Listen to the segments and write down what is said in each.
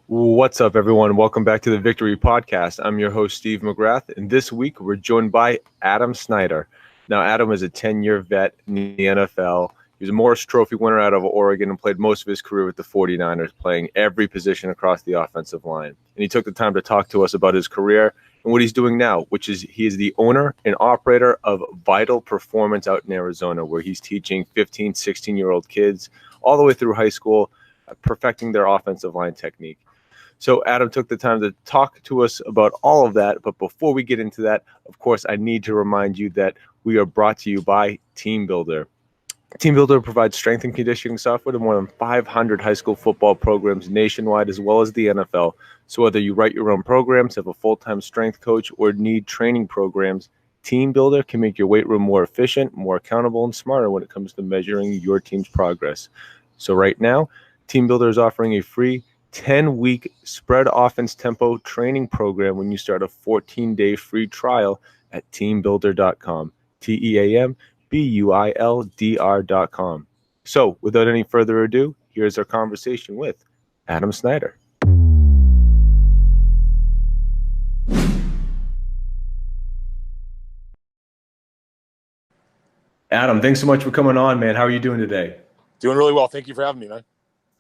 What's up, everyone? Welcome back to the Victory Podcast. I'm your host, Steve McGrath, and this week we're joined by Adam Snyder. Now, Adam is a 10-year vet in the NFL. He was a Morris Trophy winner out of Oregon and played most of his career with the 49ers, playing every position across the offensive line. And he took the time to talk to us about his career and what he's doing now, which is he is the owner and operator of Vydl Performance out in Arizona, where he's teaching 15, 16-year-old kids all the way through high school, perfecting their offensive line technique. So Adam took the time to talk to us about all of that. But before we get into that, of course, I need to remind you that we are brought to you by Team Builder. Team Builder provides strength and conditioning software to more than 500 high school football programs nationwide, as well as the NFL. So whether you write your own programs, have a full-time strength coach, or need training programs, Team Builder can make your weight room more efficient, more accountable, and smarter when it comes to measuring your team's progress. So right now, Team Builder is offering a free 10-week spread offense tempo training program when you start a 14-day free trial at teambuilder.com. TEAMBUILDR.com. So, without any further ado, here's our conversation with Adam Snyder. Adam, thanks so much for coming on, man. How are you doing today? Doing really well. Thank you for having me, man.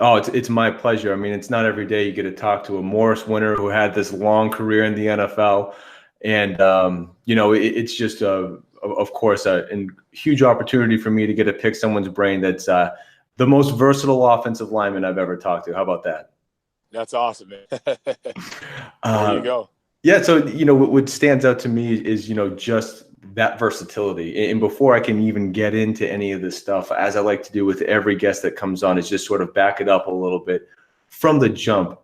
Oh, it's my pleasure. I mean, it's not every day you get to talk to a Morris winner who had this long career in the NFL. And, it's just, of course, a huge opportunity for me to get to pick someone's brain that's the most versatile offensive lineman I've ever talked to. How about that? That's awesome, man. There you go. Yeah. So, what stands out to me is, just that versatility. And before I can even get into any of this stuff, as I like to do with every guest that comes on, is just sort of back it up a little bit from the jump.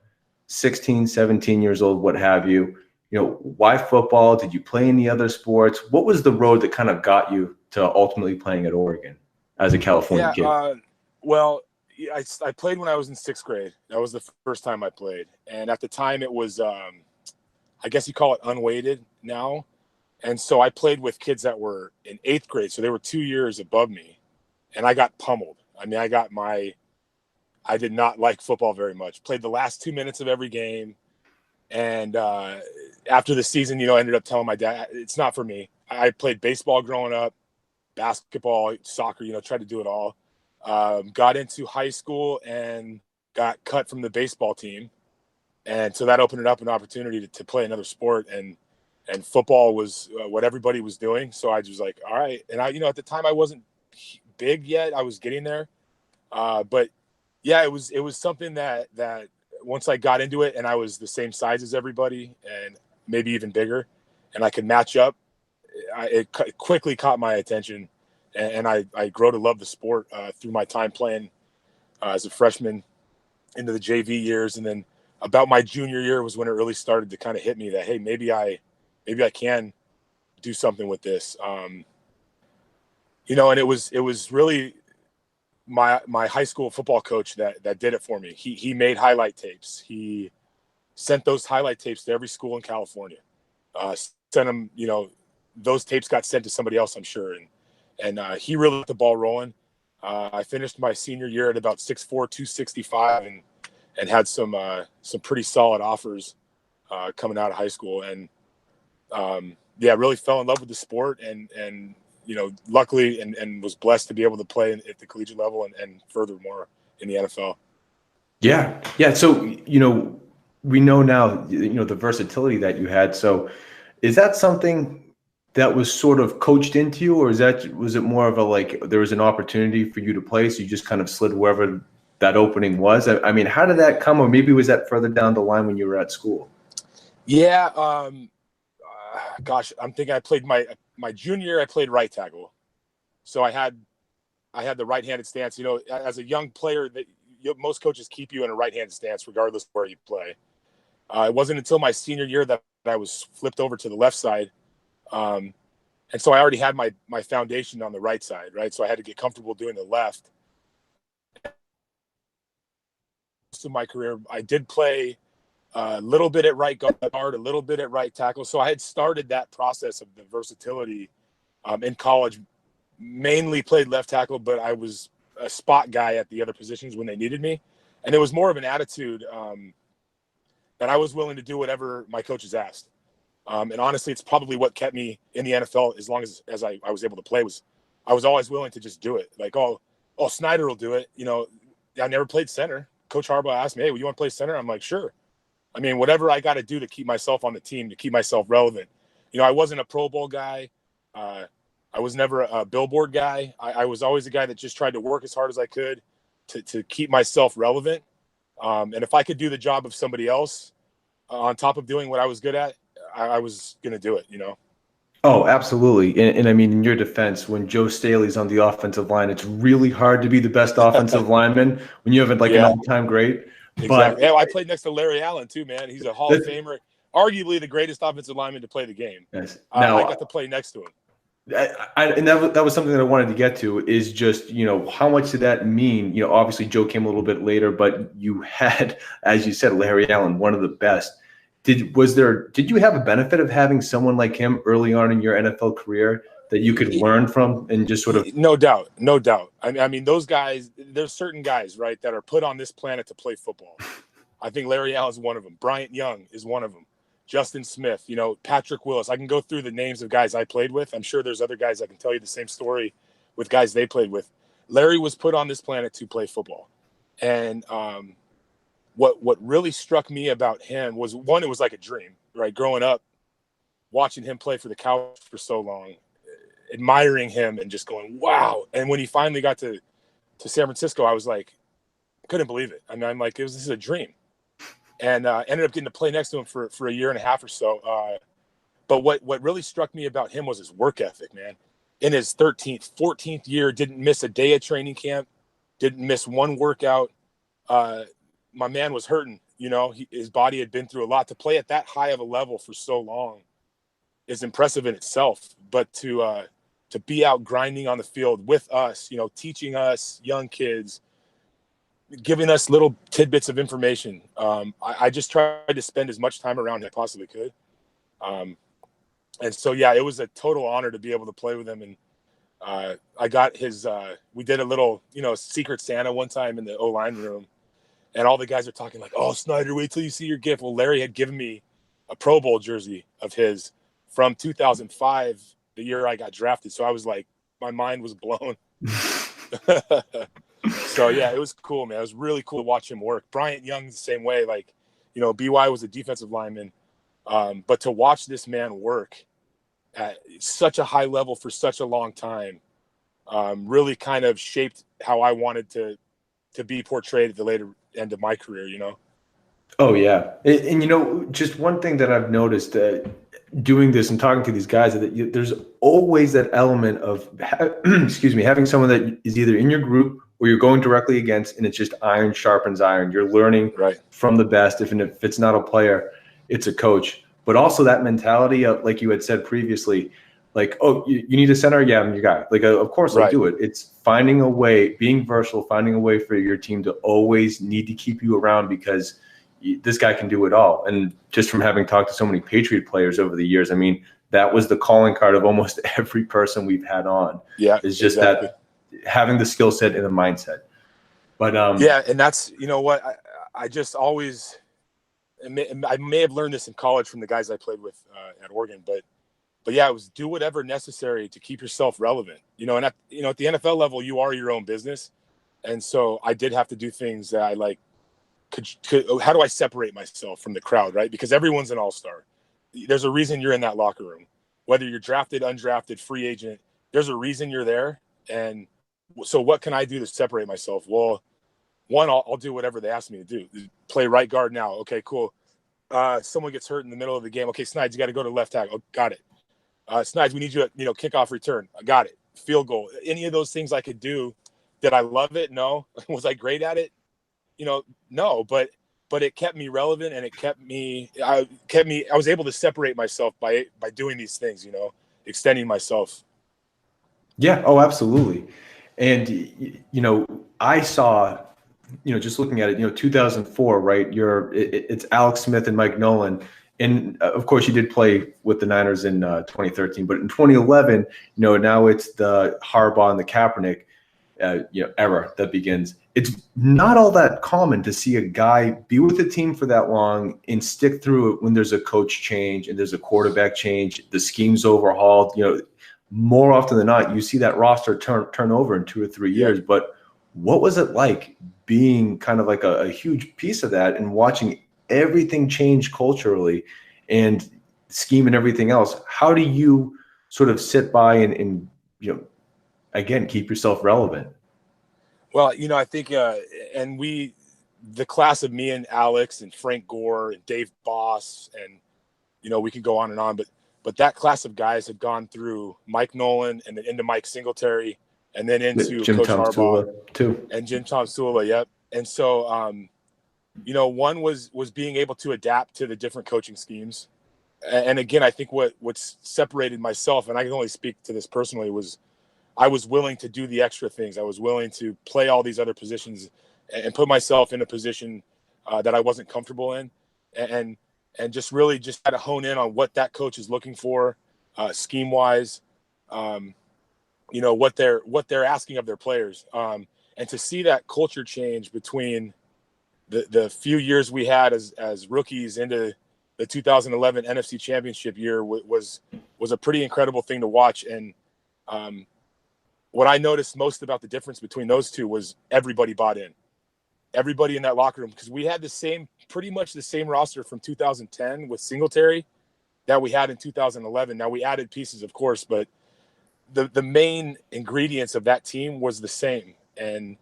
16, 17 years old, what have you. Why football? Did you play any other sports? What was the road that kind of got you to ultimately playing at Oregon as a California kid? I played when I was in sixth grade. That was the first time I played. And at the time it was, I guess you call it unweighted now. And so I played with kids that were in eighth grade. So they were 2 years above me. And I got pummeled. I mean, I did not like football very much. Played the last 2 minutes of every game. And after the season, I ended up telling my dad, it's not for me. I played baseball growing up, basketball, soccer, tried to do it all. Got into high school and got cut from the baseball team. And so that opened it up an opportunity to play another sport. And football was what everybody was doing. So I was like, all right. And at the time I wasn't big yet. I was getting there. But yeah, it was something that once I got into it and I was the same size as everybody and maybe even bigger and I could match up, it quickly caught my attention. And I grew to love the sport through my time playing as a freshman into the JV years. And then about my junior year was when it really started to kind of hit me that, hey, maybe I can do something with this. And it was really my high school football coach that did it for me. He made highlight tapes. He sent those highlight tapes to every school in California. Sent them, those tapes got sent to somebody else, I'm sure. And he really got the ball rolling. I finished my senior year at about 6'4", 265 and had some pretty solid offers coming out of high school. And really fell in love with the sport and luckily and was blessed to be able to play at the collegiate level and furthermore in the NFL. Yeah. So, we know now, the versatility that you had. So is that something that was sort of coached into you, or was it more of there was an opportunity for you to play, so you just kind of slid wherever that opening was? I mean, how did that come, or maybe was that further down the line when you were at school? Yeah. I'm thinking I played my junior year, I played right tackle. So I had the right-handed stance. As a young player, most coaches keep you in a right-handed stance regardless of where you play. It wasn't until my senior year that I was flipped over to the left side. And so I already had my foundation on the right side, right? So I had to get comfortable doing the left. Most of my career, I did play a little bit at right guard, a little bit at right tackle. So I had started that process of the versatility in college. Mainly played left tackle, but I was a spot guy at the other positions when they needed me. And it was more of an attitude and I was willing to do whatever my coaches asked. And honestly, it's probably what kept me in the NFL as long as I was able to play. Was I was always willing to just do it. Like, oh, Snyder will do it. You know, I never played center. Coach Harbaugh asked me, hey, you want to play center? I'm like, sure. I mean, whatever I got to do to keep myself on the team, to keep myself relevant. You know, I wasn't a Pro Bowl guy. I was never a billboard guy. I was always a guy that just tried to work as hard as I could to keep myself relevant. And if I could do the job of somebody else on top of doing what I was good at, I was going to do it, you know? Oh, absolutely. And I mean, in your defense, when Joe Staley's on the offensive line, it's really hard to be the best offensive lineman when you have like an all-time great. Exactly. But yeah, I played next to Larry Allen too, man. He's a Hall of Famer, arguably the greatest offensive lineman to play the game. Yes. Now, I got to play next to him. And that was something that I wanted to get to, is just, you know, how much did that mean? You know, obviously Joe came a little bit later, but you had, as you said, Larry Allen, one of the best. Did you have a benefit of having someone like him early on in your NFL career that you could learn from and just sort of? No doubt. I mean, those guys, there's certain guys, right, that are put on this planet to play football. I think Larry Allen is one of them. Bryant Young is one of them. Justin Smith, you know, Patrick Willis. I can go through the names of guys I played with. I'm sure there's other guys that can tell you the same story with guys they played with. Larry was put on this planet to play football. And what really struck me about him was, one, it was like a dream, right? Growing up, watching him play for the Cowboys for so long, admiring him and just going, wow. And when he finally got to San Francisco, I was like, couldn't believe it. I mean, I'm like, this is a dream. And ended up getting to play next to him for a year and a half or so. But what really struck me about him was his work ethic, man. In his 13th, 14th year, didn't miss a day of training camp, didn't miss one workout. My man was hurting, you know, his body had been through a lot. To play at that high of a level for so long is impressive in itself. But to be out grinding on the field with us, you know, teaching us young kids, giving us little tidbits of information. I just tried to spend as much time around as I possibly could. And so, yeah, it was a total honor to be able to play with him. And I got his, we did a little, you know, Secret Santa one time in the O-line room. And all the guys are talking like, oh, Snyder, wait till you see your gift. Well, Larry had given me a Pro Bowl jersey of his from 2005, the year I got drafted. So I was like, my mind was blown. So, yeah, it was cool, man. It was really cool to watch him work. Bryant Young's the same way. Like, you know, BY was a defensive lineman. But to watch this man work at such a high level for such a long time really kind of shaped how I wanted to be portrayed at the later end of my career, you know? Oh, yeah. And you know, just one thing that I've noticed doing this and talking to these guys, that there's always that element of, having someone that is either in your group or you're going directly against, and it's just iron sharpens iron. You're learning from the best. If it's not a player, it's a coach. But also that mentality of, like you had said previously, like, oh, you need a center? Yeah, I'm your guy. Like, of course I'll do it. It's finding a way, being versatile, finding a way for your team to always need to keep you around, because this guy can do it all. And just from having talked to so many Patriot players over the years, I mean, that was the calling card of almost every person we've had on. Yeah, is just that having the skill set and the mindset. But yeah, and that's, you know what, I just always, I may have learned this in college from the guys I played with at Oregon, but yeah, it was do whatever necessary to keep yourself relevant. You know, and at the NFL level, you are your own business, and so I did have to do things that I like. How do I separate myself from the crowd, right? Because everyone's an all-star. There's a reason you're in that locker room, whether you're drafted, undrafted, free agent. There's a reason you're there, and so what can I do to separate myself? Well, one, I'll do whatever they ask me to do. Play right guard now. Okay, cool. Someone gets hurt in the middle of the game. Okay, Snyder, you got to go to left tackle. Oh, got it. Snyder, we need you at kickoff return. I got it. Field goal. Any of those things I could do. Did I love it? No. Was I great at it? No. But it kept me relevant, and I was able to separate myself by doing these things. Extending myself. Yeah. Oh, absolutely. And I saw, just looking at it, 2004, right? It's Alex Smith and Mike Nolan. And of course, you did play with the Niners in 2013, but in 2011, now it's the Harbaugh and the Kaepernick, era that begins. it's not all that common to see a guy be with the team for that long and stick through it when there's a coach change and there's a quarterback change, the scheme's overhauled. More often than not, you see that roster turn over in 2 or 3 years. Yeah. But what was it like being kind of like a huge piece of that and watching everything change culturally and scheme and everything else? How do you sort of sit by and again, keep yourself relevant? Well, I think, the class of me and Alex and Frank Gore and Dave Boss, and, we could go on and on, but that class of guys had gone through Mike Nolan and then into Mike Singletary and then into Jim Coach Tom Harbaugh Sula, too. and Jim Tom Sula. Yep. And so, one was being able to adapt to the different coaching schemes. And again, I think what's separated myself, and I can only speak to this personally, was I was willing to do the extra things. I was willing to play all these other positions and put myself in a position that I wasn't comfortable in, and just really just had to hone in on what that coach is looking for, scheme wise, what they're asking of their players, and to see that culture change between the few years we had as rookies into the 2011 NFC Championship year was a pretty incredible thing to watch. And what I noticed most about the difference between those two was everybody bought in. Everybody in that locker room, because we had pretty much the same roster from 2010 with Singletary that we had in 2011. Now we added pieces, of course, but the main ingredients of that team was the same. And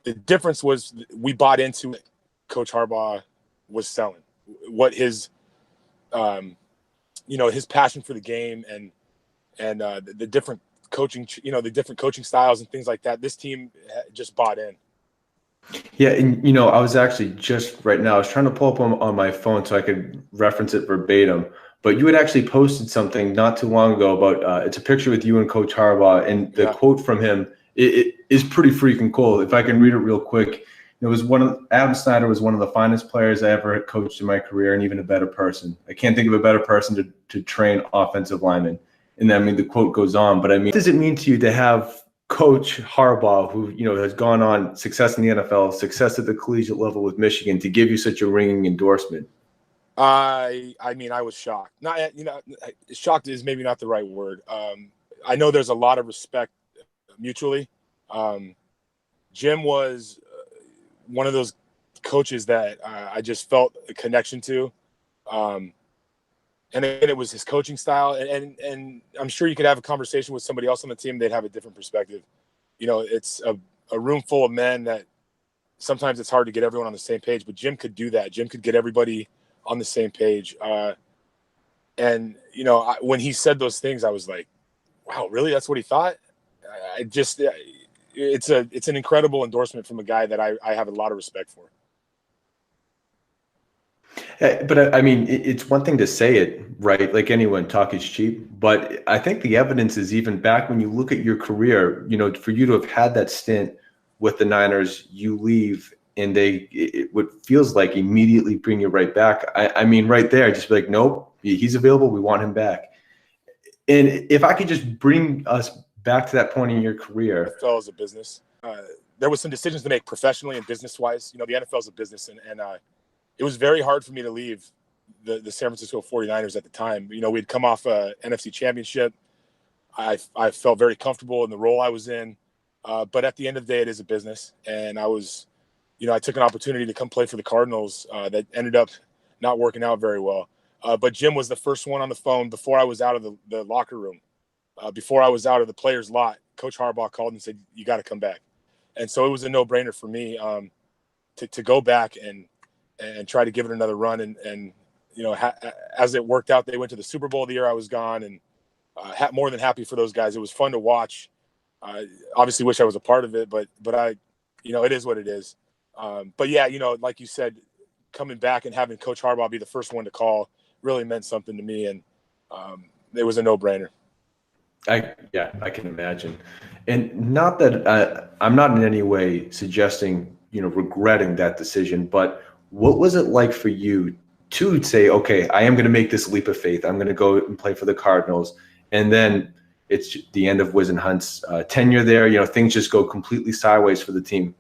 the difference was we bought into it. Coach Harbaugh was selling what his his passion for the game and the different coaching, the different coaching styles and things like that. This team just bought in. Yeah, and I was actually just right now, I was trying to pull up on my phone so I could reference it verbatim. But you had actually posted something not too long ago about it's a picture with you and Coach Harbaugh, and the quote from him it is pretty freaking cool. If I can read it real quick, it was Adam Snyder was one of the finest players I ever coached in my career, and even a better person. I can't think of a better person to train offensive linemen. And I mean, the quote goes on, but I mean, what does it mean to you to have Coach Harbaugh, who has gone on success in the NFL, success at the collegiate level with Michigan, to give you such a ringing endorsement? I mean, I was shocked. Not, shocked is maybe not the right word. I know there's a lot of respect mutually. Jim was one of those coaches that I just felt a connection to. And again, it was his coaching style. And I'm sure you could have a conversation with somebody else on the team. They'd have a different perspective. It's a room full of men that sometimes it's hard to get everyone on the same page, but Jim could do that. Jim could get everybody on the same page. When he said those things, I was like, wow, really? That's what he thought? It's an incredible endorsement from a guy that I have a lot of respect for. But I mean, it's one thing to say it, right? Like anyone, talk is cheap. But I think the evidence is even back when you look at your career, for you to have had that stint with the Niners, you leave and what feels like immediately bring you right back. I mean, right there, just be like, nope, he's available. We want him back. And if I could just bring us back to that point in your career. The NFL is a business. There was some decisions to make professionally and business-wise. The NFL is a business, and it was very hard for me to leave the San Francisco 49ers at the time. We'd come off a NFC Championship. I felt very comfortable in the role I was in. But at the end of the day, it is a business. And I took an opportunity to come play for the Cardinals that ended up not working out very well. But Jim was the first one on the phone before I was out of the locker room. Before I was out of the players' lot, Coach Harbaugh called and said, "You got to come back." And so it was a no-brainer for me to go back and try to give it another run. And as it worked out, they went to the Super Bowl the year I was gone, and more than happy for those guys. It was fun to watch. Obviously wish I was a part of it, but it is what it is. But yeah, like you said, coming back and having Coach Harbaugh be the first one to call really meant something to me. And it was a no-brainer. I can imagine. And not that I'm not in any way suggesting, regretting that decision, but what was it like for you to say, okay, I am going to make this leap of faith. I'm going to go and play for the Cardinals. And then it's the end of Wizenhunt's tenure there. Things just go completely sideways for the team.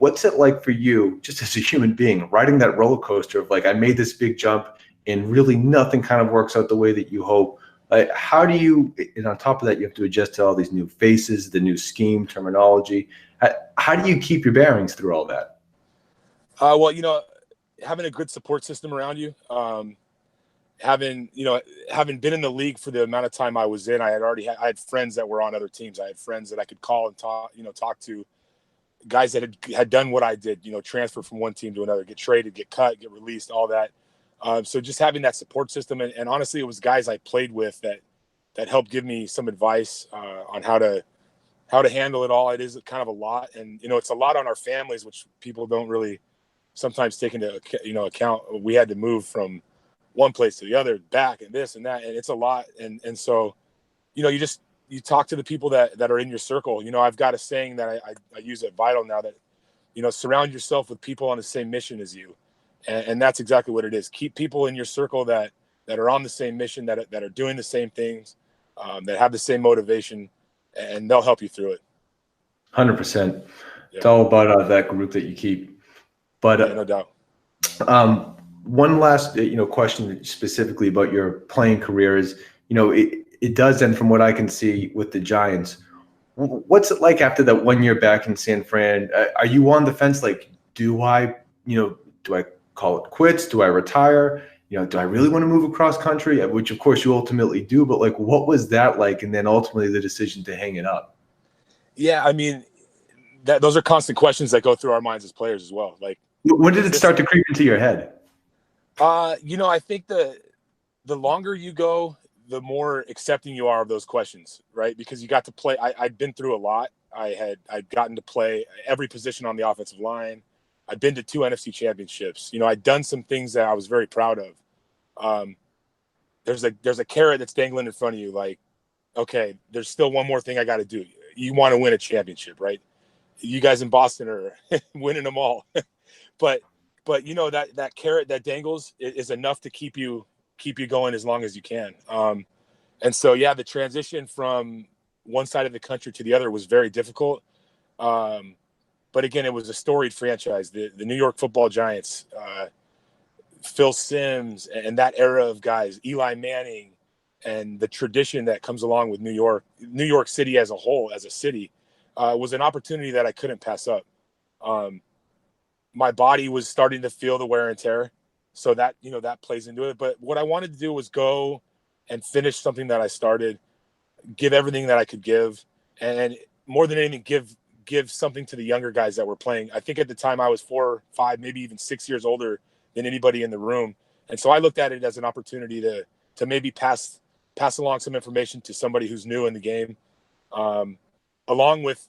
what's it like for you, just as a human being, riding that roller coaster of like, I made this big jump and really nothing kind of works out the way that you hope? How do you, and on top of that, you have to adjust to all these new faces, the new scheme, terminology. How do you keep your bearings through all that? Well, having a good support system around you, having been in the league for the amount of time I was in, I had friends that were on other teams. I had friends that I could call and talk to, guys that had done what I did, transfer from one team to another, get traded, get cut, get released, all that. So just having that support system, and honestly, it was guys I played with that helped give me some advice on how to handle it all. It is kind of a lot, and it's a lot on our families, which people don't really sometimes take into account. We had to move from one place to the other, back and this and that, and it's a lot. And so you talk to the people that are in your circle. I've got a saying that I use at Vydl now, that surround yourself with people on the same mission as you, and that's exactly what it is. Keep people in your circle that are on the same mission, that are doing the same things, that have the same motivation, and they'll help you through it. 100%. It's all about that group that you keep. But no doubt. One last question specifically about your playing career is, it does end, from what I can see, with the Giants. What's it like after that 1 year back in San Fran? Are you on the fence? Like, do I call it quits? Do I retire? Do I really want to move across country? Which of course you ultimately do, but like, what was that like? And then ultimately the decision to hang it up. Yeah. I mean, those are constant questions that go through our minds as players as well. Like, when did it start to creep into your head? I think the longer you go, the more accepting you are of those questions, right? Because you got to play. I'd been through a lot. I'd gotten to play every position on the offensive line. I'd been to 2 NFC championships. I'd done some things that I was very proud of. There's a carrot that's dangling in front of you. Like, okay, there's still one more thing I got to do. You want to win a championship, right? You guys in Boston are winning them all. But that carrot that dangles is enough to keep you going as long as you can. And so, yeah, the transition from one side of the country to the other was very difficult. But again, it was a storied franchise. The New York Football Giants, Phil Simms, and that era of guys, Eli Manning, and the tradition that comes along with New York City as a whole, as a city, was an opportunity that I couldn't pass up. My body was starting to feel the wear and tear, so that that plays into it. But what I wanted to do was go and finish something that I started, give everything that I could give, and more than anything, give something to the younger guys that were playing. I think at the time I was 4, 5, maybe even 6 years older than anybody in the room, and so I looked at it as an opportunity to maybe pass along some information to somebody who's new in the game, along with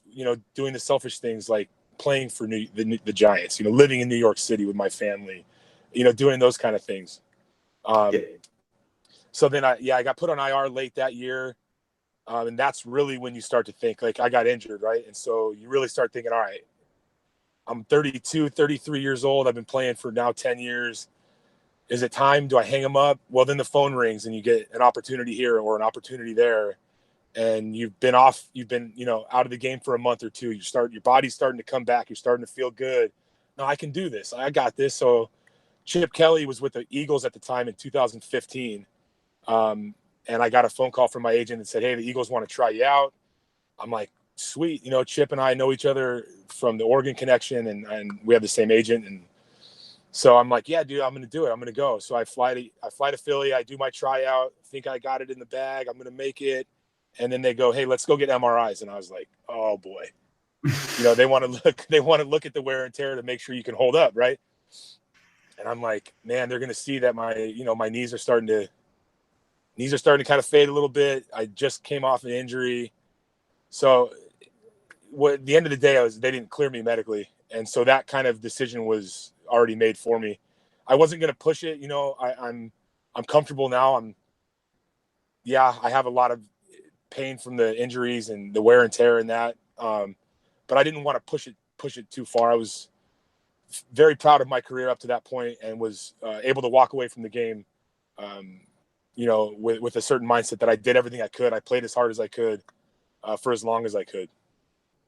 doing the selfish things like playing for the Giants, living in New York City with my family, doing those kind of things. So then I got put on IR late that year. And that's really when you start to think, like, I got injured, right? And so you really start thinking, all right, I'm 32, 33 years old. I've been playing for now 10 years. Is it time? Do I hang them up? Well, then the phone rings and you get an opportunity here or an opportunity there. And you've been out of the game for a month or two. Your body's starting to come back. You're starting to feel good. No, I can do this. I got this. So Chip Kelly was with the Eagles at the time in 2015. And I got a phone call from my agent and said, hey, the Eagles want to try you out. I'm like, sweet. Chip and I know each other from the Oregon connection, and we have the same agent. And so I'm like, yeah, dude, I'm going to do it. I'm going to go. So I fly to Philly. I do my tryout. Think I got it in the bag. I'm going to make it. And then they go, hey, let's go get MRIs. And I was like, oh boy, they want to look at the wear and tear to make sure you can hold up. Right. And I'm like, man, they're going to see that my knees are starting to kind of fade a little bit. I just came off an injury. So at the end of the day, they didn't clear me medically. And so that kind of decision was already made for me. I wasn't going to push it. I'm comfortable now. I have a lot of pain from the injuries and the wear and tear and that. But I didn't want to push it too far. I was very proud of my career up to that point and was able to walk away from the game, with a certain mindset that I did everything I could. I played as hard as I could for as long as I could.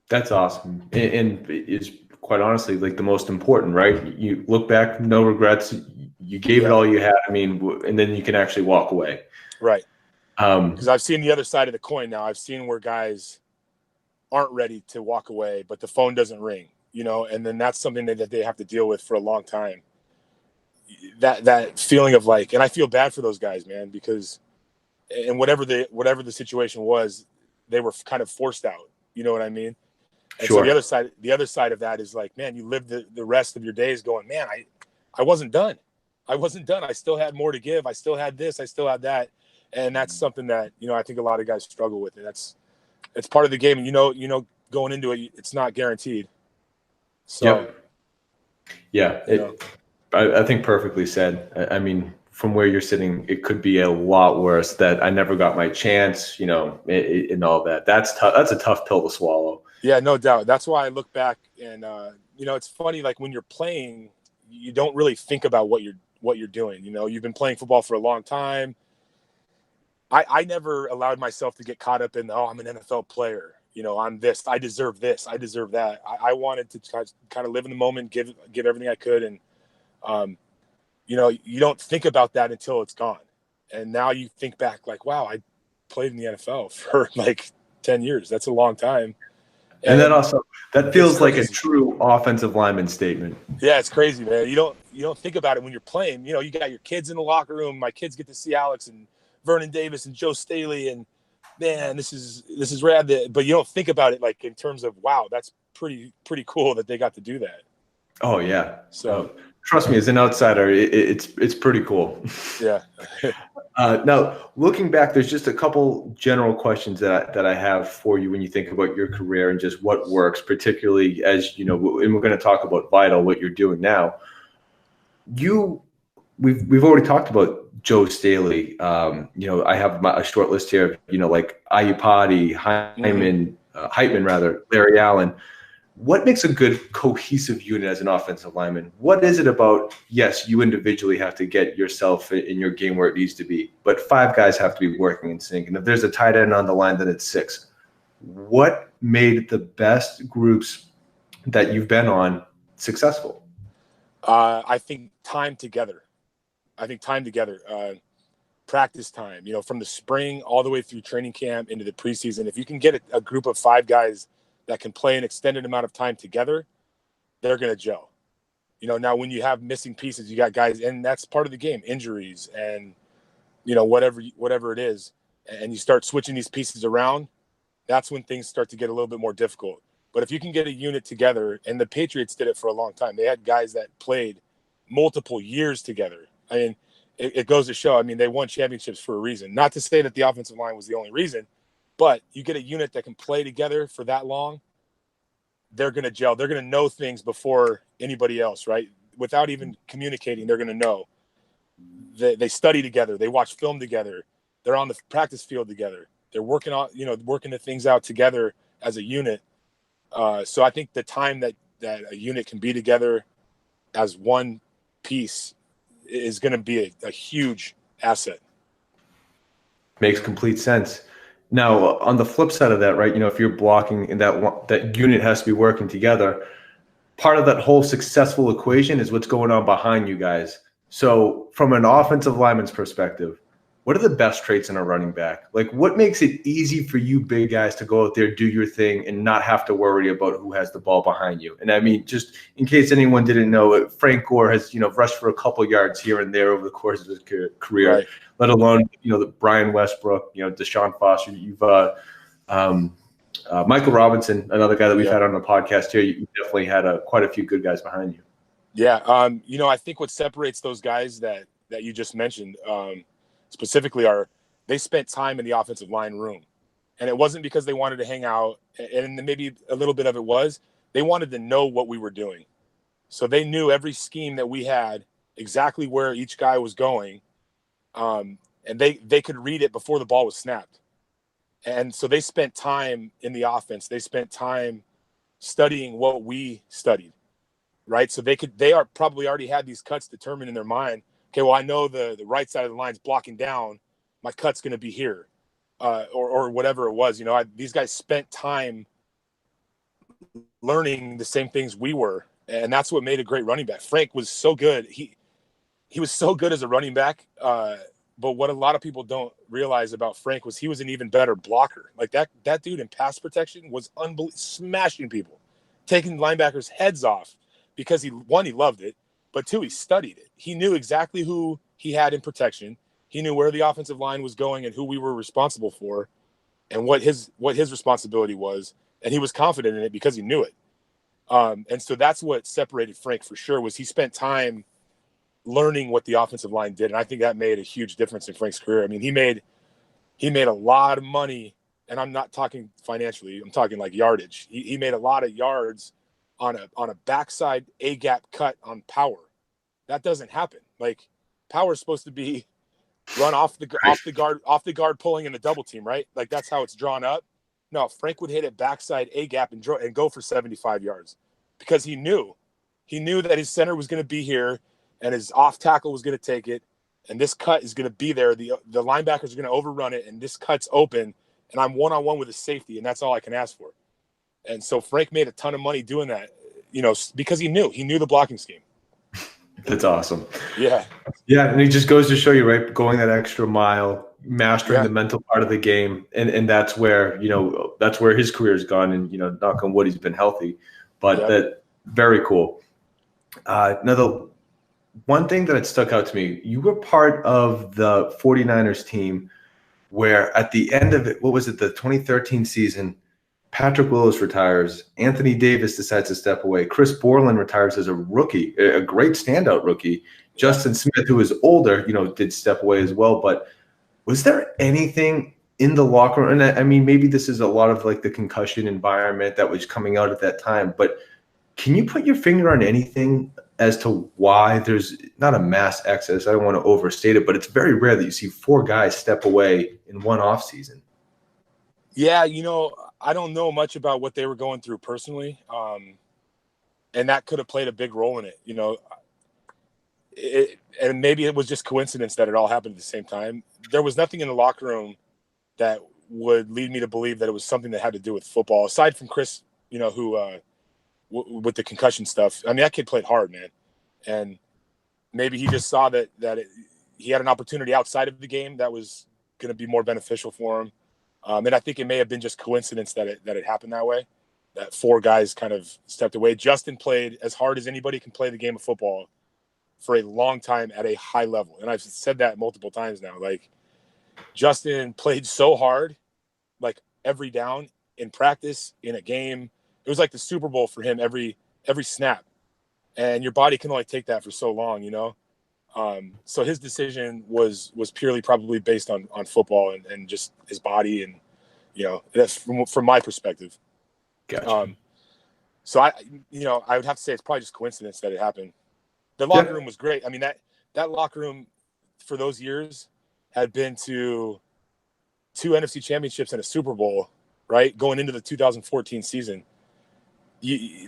That's awesome. And it's quite honestly like the most important, right? You look back, no regrets. You gave it Yeah, all you had. I mean, and then you can actually walk away. right. Um, Because I've seen the other side of the coin now. I've seen where guys aren't ready to walk away, but the phone doesn't ring, and then that's something that they have to deal with for a long time. That feeling of like, and I feel bad for those guys, man, because and whatever the situation was, they were kind of forced out. You know what I mean? And so sure. the other side of that is like, man, you live the rest of your days going, man, I wasn't done. I wasn't done. I still had more to give. I still had this. I still had that. And that's something that, I think a lot of guys struggle with. And it's part of the game. And, going into it, it's not guaranteed. So, Yep. Yeah. you know, I think perfectly said. I mean, from where you're sitting, it could be a lot worse that I never got my chance, and all that. That's tough. That's a tough pill to swallow. yeah, no doubt. That's why I look back and, it's funny, like when you're playing, you don't really think about what you're doing. You've been playing football for a long time. I never allowed myself to get caught up in, I'm an NFL player. I'm this. I deserve this. I deserve that. I wanted to kind of live in the moment, give everything I could, and you don't think about that until it's gone. And now you think back, like, wow, I played in the NFL for like 10 years. That's a long time. And then And also that feels like a true offensive lineman statement. yeah, it's crazy, man. You don't think about it when you're playing. You got your kids in the locker room. My kids get to see Alex and Vernon Davis and Joe Staley, and man, this is rad. But you don't think about it like in terms of, wow, that's pretty cool that they got to do that. Oh yeah. So Trust me, as an outsider, it's pretty cool. yeah. Now, looking back, there's just a couple general questions that I have for you when you think about your career and just what works, particularly as and we're going to talk about Vydl, what you're doing now. We've already talked about Joe Staley. I have a short list here of like Ayupati, Heitman rather, Larry Allen. What makes a good cohesive unit as an offensive lineman? What is it about, yes, you individually have to get yourself in your game where it needs to be, but 5 guys have to be working in sync. And if there's a tight end on the line, then it's 6. What made the best groups that you've been on successful? I think time together. Practice time, from the spring all the way through training camp into the preseason. If you can get a group of 5 guys that can play an extended amount of time together, they're going to gel. Now when you have missing pieces, you got guys, and that's part of the game, injuries and, whatever it is, and you start switching these pieces around, that's when things start to get a little bit more difficult. But if you can get a unit together, and the Patriots did it for a long time, they had guys that played multiple years together. I mean, it goes to show, they won championships for a reason. Not to say that the offensive line was the only reason, but you get a unit that can play together for that long, they're going to gel. They're going to know things before anybody else, right? Without even communicating, they're going to know. They study together. They watch film together. They're on the practice field together. They're working the things out together as a unit. So I think the time that a unit can be together as one piece is going to be a huge asset. Makes complete sense. Now, on the flip side of that, right, if you're blocking and that unit has to be working together, part of that whole successful equation is what's going on behind you guys. So from an offensive lineman's perspective, what are the best traits in a running back? Like, what makes it easy for you big guys to go out there, do your thing, and not have to worry about who has the ball behind you? And I mean, just in case anyone didn't know, Frank Gore has, Rushed for a couple yards here and there over the course of his career, Right. Let alone, the Brian Westbrook, Deshaun Foster. You've Michael Robinson, another guy that we've had on the podcast here. You definitely had quite a few good guys behind you. Yeah. I think what separates those guys that you just mentioned, specifically, they spent time in the offensive line room, and it wasn't because they wanted to hang out, and maybe a little bit of it was they wanted to know what we were doing. So they knew every scheme that we had, exactly where each guy was going. And they could read it before the ball was snapped. And so they spent time in the offense. They spent time studying what we studied, right? So they are probably already had these cuts determined in their mind. Okay, well, I know the right side of the line's blocking down. My cut's going to be here, or whatever it was. These guys spent time learning the same things we were. And that's what made a great running back. Frank was so good. He was so good as a running back. But what a lot of people don't realize about Frank was he was an even better blocker. Like that dude in pass protection was smashing people, taking linebackers' heads off because he loved it, but two, he studied it. He knew exactly who he had in protection. He knew where the offensive line was going and who we were responsible for and what his responsibility was. And he was confident in it because he knew it. And so that's what separated Frank for sure, was he spent time learning what the offensive line did. And I think that made a huge difference in Frank's career. I mean, he made a lot of money, and I'm not talking financially, I'm talking like yardage. He made a lot of yards on a backside A-gap cut on power. That doesn't happen. Like, power is supposed to be run off the guard pulling in the double team, right? Like, that's how it's drawn up. No, Frank would hit it backside A-gap and go for 75 yards because he knew that his center was going to be here and his off tackle was going to take it, and this cut is going to be there. The linebackers are going to overrun it, and this cut's open, and I'm one-on-one with a safety, and that's all I can ask for. And so Frank made a ton of money doing that, because he knew the blocking scheme. That's awesome. Yeah. Yeah, and it just goes to show you, right, going that extra mile, mastering the mental part of the game, and that's where his career's gone, and knock on wood, he's been healthy. But that very cool. Now the one thing that had stuck out to me, you were part of the 49ers team where at the end of it, what was it, the 2013 season, Patrick Willis retires, Anthony Davis decides to step away, Chris Borland retires as a rookie, a great standout rookie. Justin Smith, who was older, did step away as well. But was there anything in the locker room? And I mean, maybe this is a lot of like the concussion environment that was coming out at that time, but can you put your finger on anything as to why there's not a mass exodus? I don't want to overstate it, but it's very rare that you see 4 guys step away in one off season. Yeah, I don't know much about what they were going through personally, and that could have played a big role in it. And maybe it was just coincidence that it all happened at the same time. There was nothing in the locker room that would lead me to believe that it was something that had to do with football, aside from Chris, who with the concussion stuff. I mean, that kid played hard, man. And maybe he just saw that he had an opportunity outside of the game that was going to be more beneficial for him. And I think it may have been just coincidence that it happened that way, that 4 guys kind of stepped away. Justin played as hard as anybody can play the game of football for a long time at a high level. And I've said that multiple times now. Like, Justin played so hard, like every down in practice, in a game. It was like the Super Bowl for him every snap. And your body can only take that for so long, So his decision was purely probably based on football and just his body, and that's from my perspective. Gotcha. So I would have to say it's probably just coincidence that it happened. The locker room was great. I mean, that locker room for those years had been to 2 NFC championships and a Super Bowl, right? Going into the 2014 season.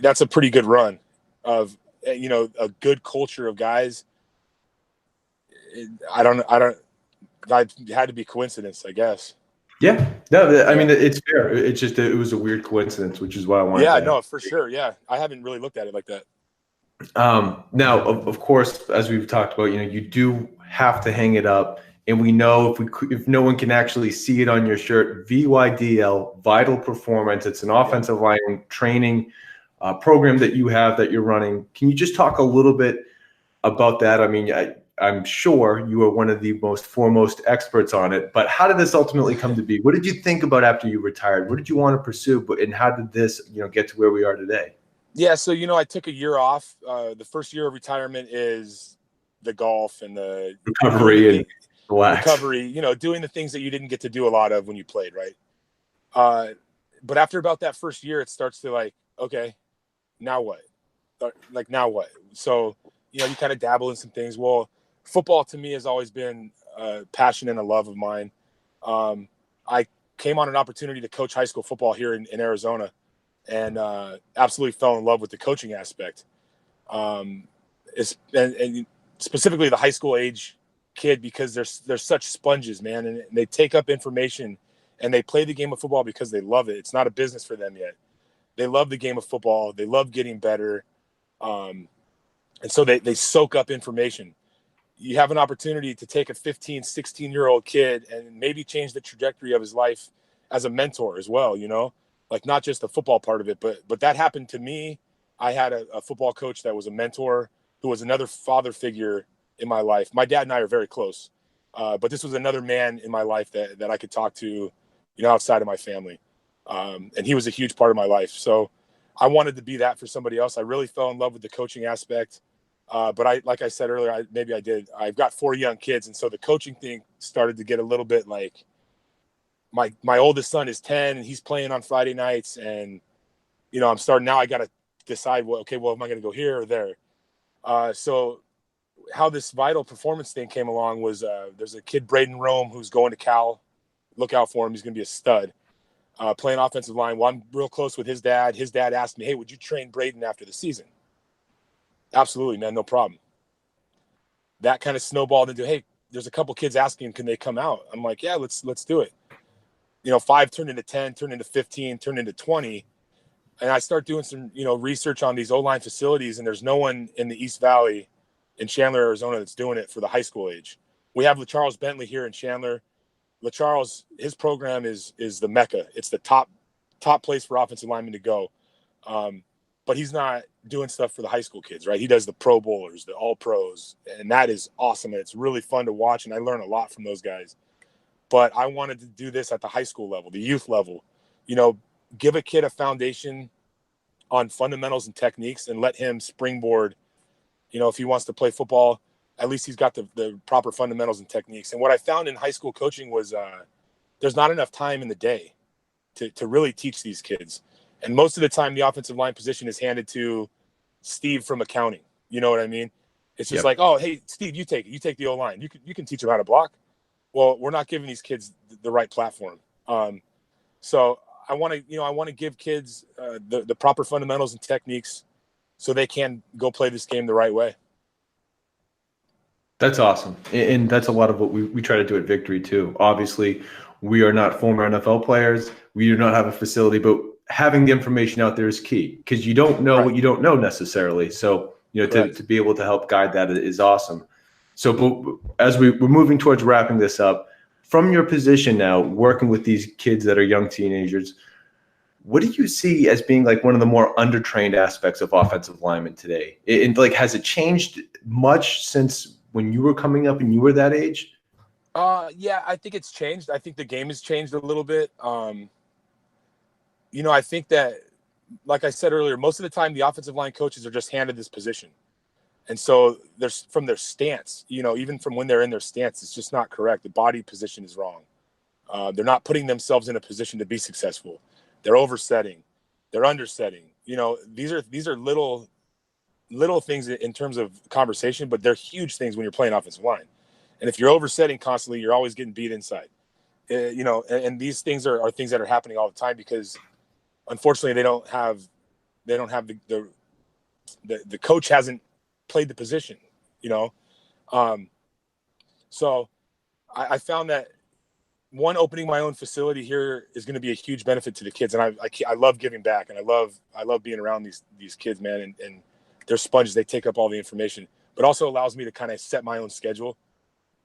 That's a pretty good run of, a good culture of guys. I had to be coincidence, I guess. Yeah. No, I mean, it's fair. It's just, it was a weird coincidence, which is why I wanted to. Yeah, no, for sure. Yeah. I haven't really looked at it like that. Now, of course, as we've talked about, you do have to hang it up. And we know if no one can actually see it on your shirt, Vydl, Vydl Performance, it's an offensive line training program that you're running. Can you just talk a little bit about that? I mean, I'm sure you are one of the most foremost experts on it, but how did this ultimately come to be? What did you think about after you retired? What did you want to pursue? And how did this, get to where we are today? Yeah. So, I took a year off. The first year of retirement is the golf and the recovery and recovery, doing the things that you didn't get to do a lot of when you played. Right. But after about that first year, it starts to like, okay, now what? Like, now what? So, you kind of dabble in some things. Well, football to me has always been a passion and a love of mine. I came on an opportunity to coach high school football here in Arizona, and absolutely fell in love with the coaching aspect. And specifically the high school age kid, because they're such sponges, man, and they take up information and they play the game of football because they love it. It's not a business for them yet. They love the game of football. They love getting better. And so they soak up information. You have an opportunity to take a 15, 16-year-old kid and maybe change the trajectory of his life as a mentor as well, like not just the football part of it, but that happened to me. I had a football coach that was a mentor, who was another father figure in my life. My dad and I are very close, but this was another man in my life that I could talk to, outside of my family. And he was a huge part of my life. So I wanted to be that for somebody else. I really fell in love with the coaching aspect. But like I said earlier, I've got 4 young kids. And so the coaching thing started to get a little bit like my oldest son is 10 and he's playing on Friday nights. And, I'm starting now. I got to decide, am I going to go here or there? So how this Vydl Performance thing came along was there's a kid, Braden Rome, who's going to Cal. Look out for him. He's going to be a stud. Playing offensive line. Well, I'm real close with his dad. His dad asked me, hey, would you train Braden after the season? Absolutely, man. No problem. That kind of snowballed into, hey, there's a couple kids asking, can they come out? I'm like, yeah, let's do it. 5 turned into 10, turned into 15, turned into 20. And I start doing some, research on these O-line facilities, and there's no one in the East Valley in Chandler, Arizona that's doing it for the high school age. We have LaCharles Bentley here in Chandler. LaCharles, his program is the Mecca. It's the top place for offensive linemen to go. But he's not doing stuff for the high school kids, right? He does the Pro Bowlers, the All Pros, and that is awesome. And it's really fun to watch, and I learn a lot from those guys. But I wanted to do this at the high school level, the youth level, give a kid a foundation on fundamentals and techniques and let him springboard. If he wants to play football, at least he's got the proper fundamentals and techniques. And what I found in high school coaching was there's not enough time in the day to really teach these kids. And most of the time, the offensive line position is handed to Steve from accounting. You know what I mean? It's just like, oh, hey, Steve, you take it. You take the O-line. You can teach them how to block. Well, we're not giving these kids the right platform. So I want to give kids the proper fundamentals and techniques so they can go play this game the right way. That's awesome. And that's a lot of what we try to do at Victory too. Obviously, we are not former NFL players. We do not have a facility, but having the information out there is key because you don't know what you don't know necessarily. So, to be able to help guide that is awesome. So but as we're moving towards wrapping this up, from your position now, working with these kids that are young teenagers, what do you see as being like one of the more undertrained aspects of offensive linemen today? And has it changed much since when you were coming up and you were that age? Yeah, I think it's changed. I think the game has changed a little bit. I think that, like I said earlier, most of the time the offensive line coaches are just handed this position. And so there's from their stance, even from when they're in their stance, it's just not correct. The body position is wrong. They're not putting themselves in a position to be successful. They're oversetting. They're undersetting. These are little things in terms of conversation, but they're huge things when you're playing offensive line. And if you're oversetting constantly, you're always getting beat inside. And these things are things that are happening all the time because, unfortunately, they don't have the coach hasn't played the position. So I found that opening my own facility here is going to be a huge benefit to the kids, and I love giving back, and I love being around these kids, man, and they're sponges. They take up all the information, but also allows me to kind of set my own schedule.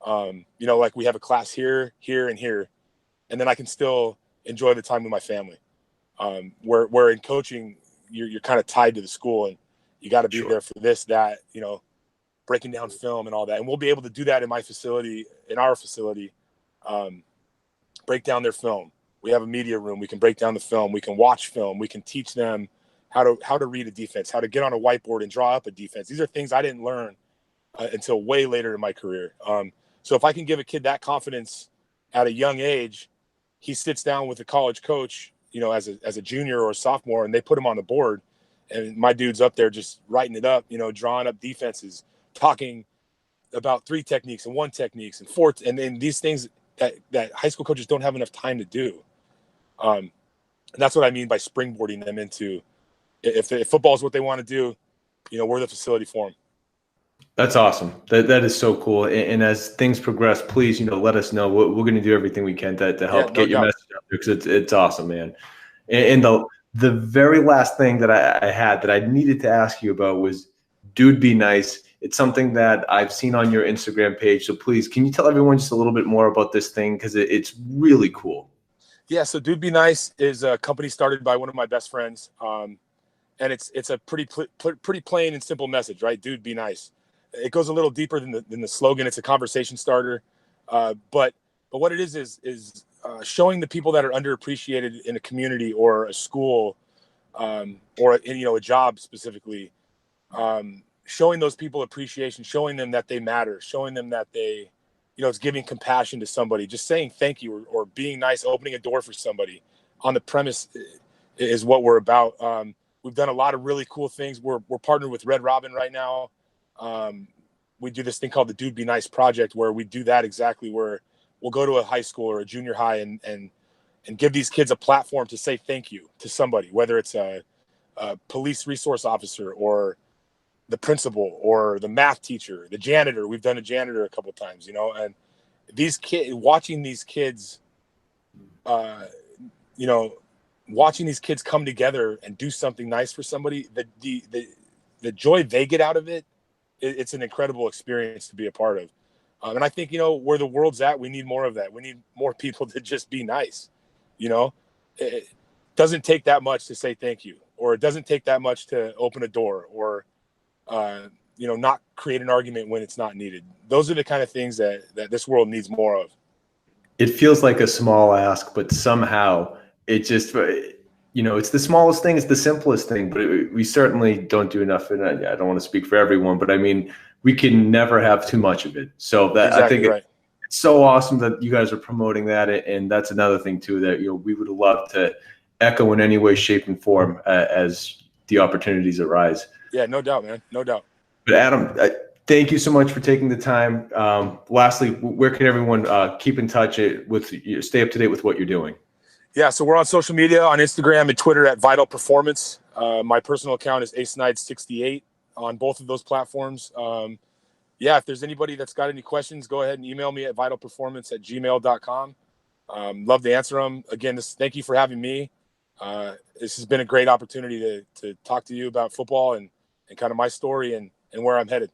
Like we have a class here, and here, and then I can still enjoy the time with my family. Where in coaching, you're kind of tied to the school, and you got to be there for this, that, breaking down film and all that. And we'll be able to do that in our facility, break down their film. We have a media room. We can break down the film. We can watch film. We can teach them how to read a defense, how to get on a whiteboard and draw up a defense. These are things I didn't learn until way later in my career. So if I can give a kid that confidence at a young age, he sits down with a college coach, as a junior or a sophomore, and they put him on the board, and my dude's up there just writing it up, drawing up defenses, talking about 3 techniques and 1 techniques and 4, and then these things that high school coaches don't have enough time to do. And that's what I mean by springboarding them into, if football is what they want to do, we're the facility for them. That's awesome. That is so cool. And as things progress, please, let us know. We're going to do everything we can to help get your message out there because it's awesome, man. And The very last thing that I had that I needed to ask you about was Dude Be Nice. It's something that I've seen on your Instagram page. So please, can you tell everyone just a little bit more about this thing? Because it's really cool. Yeah, so Dude Be Nice is a company started by one of my best friends, and it's a pretty plain and simple message, right? Dude, be nice. It goes a little deeper than the slogan. It's a conversation starter, but what it is showing the people that are underappreciated in a community or a school, or a job specifically, showing those people appreciation, showing them that they matter, showing them that they, it's giving compassion to somebody, just saying thank you, or being nice, opening a door for somebody on the premise is what we're about. We've done a lot of really cool things. We're partnered with Red Robin right now. We do this thing called the Dude Be Nice Project, where we do that exactly, where we'll go to a high school or a junior high and give these kids a platform to say thank you to somebody, whether it's a police resource officer or the principal or the math teacher, the janitor. We've done a janitor a couple of times, and these kids, watching these kids, watching these kids come together and do something nice for somebody, the joy they get out of it, it's an incredible experience to be a part of. And I think, where the world's at, we need more of that. We need more people to just be nice. It doesn't take that much to say thank you, or it doesn't take that much to open a door, or not create an argument when it's not needed. Those are the kind of things that this world needs more of. It feels like a small ask, but somehow it just, it's the smallest thing, it's the simplest thing, but we certainly don't do enough. And I don't want to speak for everyone, but I mean, we can never have too much of it. So that Exactly, I think right. it's so awesome that you guys are promoting that. And that's another thing too, that, we would love to echo in any way, shape, and form as the opportunities arise. Yeah, no doubt, man. No doubt. But Adam, thank you so much for taking the time. Lastly, where can everyone keep in touch stay up to date with what you're doing? Yeah, so we're on social media, on Instagram and Twitter at Vydl Performance. My personal account is asnide68 on both of those platforms. If there's anybody that's got any questions, go ahead and email me at vydlperformance@gmail.com. Love to answer them. Again, thank you for having me. This has been a great opportunity to talk to you about football and kind of my story and where I'm headed.